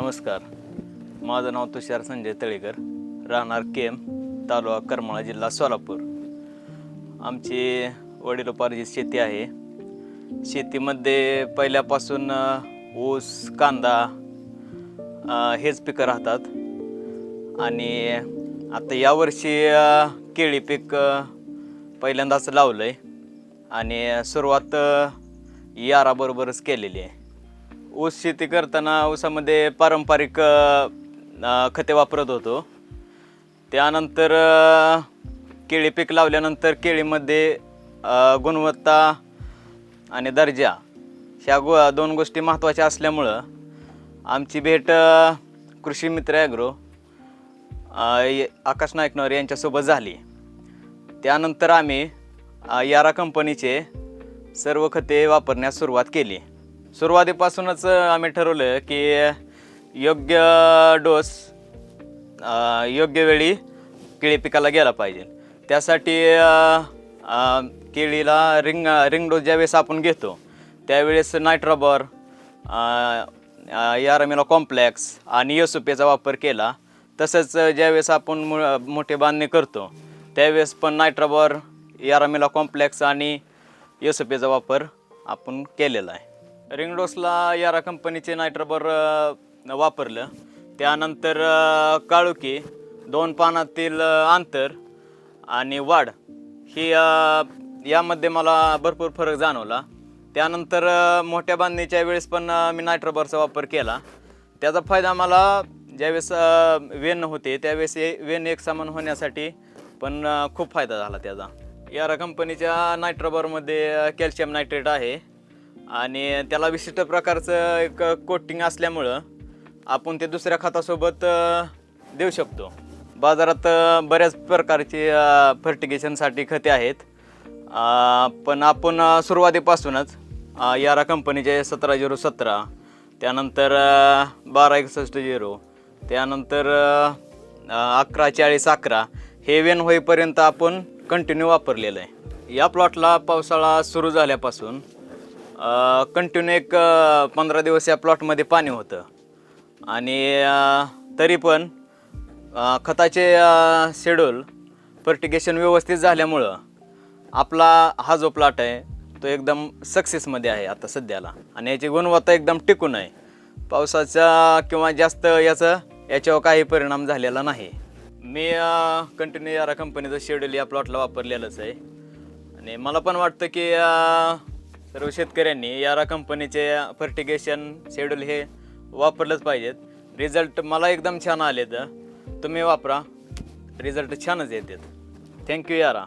नमस्कार. माझं नाव तुषार संजय तळेकर, राहणार केम, तालुका करमाळा, जिल्हा सोलापूर. आमची वडिलोपार्जित शेती आहे. शेतीमध्ये पहिल्यापासून ऊस, कांदा हेच पिकं राहतात. आणि आता यावर्षी केळी पीक पहिल्यांदाच लावलं आहे आणि सुरुवात याराबरोबरच केलेली आहे. ऊस शेती करताना ऊसामध्ये पारंपरिक खते वापरत होतो. त्यानंतर केळी पीक लावल्यानंतर केळीमध्ये गुणवत्ता आणि दर्जा ह्या दोन गोष्टी महत्त्वाच्या असल्यामुळं आमची भेट कृषी मित्र ॲग्रो आकाश नायकनवर यांच्यासोबत झाली. त्यानंतर आम्ही यारा कंपनीचे सर्व खते वापरण्यास सुरुवात केली. सुरुवातीपासूनच आम्ही ठरवलं की योग्य डोस योग्य वेळी केळी पिकाला गेला पाहिजे. त्यासाठी केळीला रिंग डोस ज्यावेळेस आपण घेतो त्यावेळेस नायट्रोबॉर, यारामिला कॉम्प्लेक्स आणि एसओपीचा वापर केला. तसंच ज्यावेळेस आपण मोठे बांधणी करतो त्यावेळेस पण नायट्रोबॉर, यारामिला कॉम्प्लेक्स आणि एसओपीचा वापर आपण केलेला आहे. रिंग डोसला यारा कंपनीचे नायट्रोबॉर वापरलं. त्यानंतर काळुकी, 2 पानातील अंतर आणि वाढ ही यामध्ये मला भरपूर फरक जाणवला. त्यानंतर मोठ्या बांधणीच्या वेळेस पण मी नायट्रोबॉरचा वापर केला. त्याचा फायदा मला ज्यावेळेस वेन होते त्यावेळेस वेन एकसमान होण्यासाठी पण खूप फायदा झाला त्याचा. यारा कंपनीच्या नायट्रोबॉरमध्ये कॅल्शियम नायट्रेट आहे आणि त्याला विशिष्ट प्रकारचं एक कोटिंग असल्यामुळं आपण ते दुसऱ्या खतासोबत देऊ शकतो. बाजारात बऱ्याच प्रकारची फर्टिगेशनसाठी खते आहेत, पण आपण सुरुवातीपासूनच यारा कंपनीचे 17-0-17, त्यानंतर 12-61-0, त्यानंतर 11-40-11 हे वेन होईपर्यंत आपण कंटिन्यू वापरलेलं आहे. या प्लॉटला पावसाळा सुरू झाल्यापासून कंटिन्यू एक 15 दिवस या प्लॉटमध्ये पाणी होतं आणि तरी पण खताचे शेड्यूल फर्टिगेशन व्यवस्थित झाल्यामुळं आपला हा जो प्लॉट आहे तो एकदम सक्सेसमध्ये आहे आता सध्याला आणि याची गुणवत्ता एकदम टिकून आहे. पावसाचा किंवा जास्त याच्यावर काही परिणाम झालेला नाही. मी कंटिन्यू यारा कंपनीचं शेड्यूल या प्लॉटला वापरलेलंच आहे आणि मला पण वाटतं की सर्व शेतकऱ्यांनी यारा कंपनीचे फर्टिगेशन शेड्यूल हे वापरलंच पाहिजेत. रिझल्ट मला एकदम छान आले. तर तुम्ही वापरा, रिझल्ट छानच येतात. थँक्यू यारा.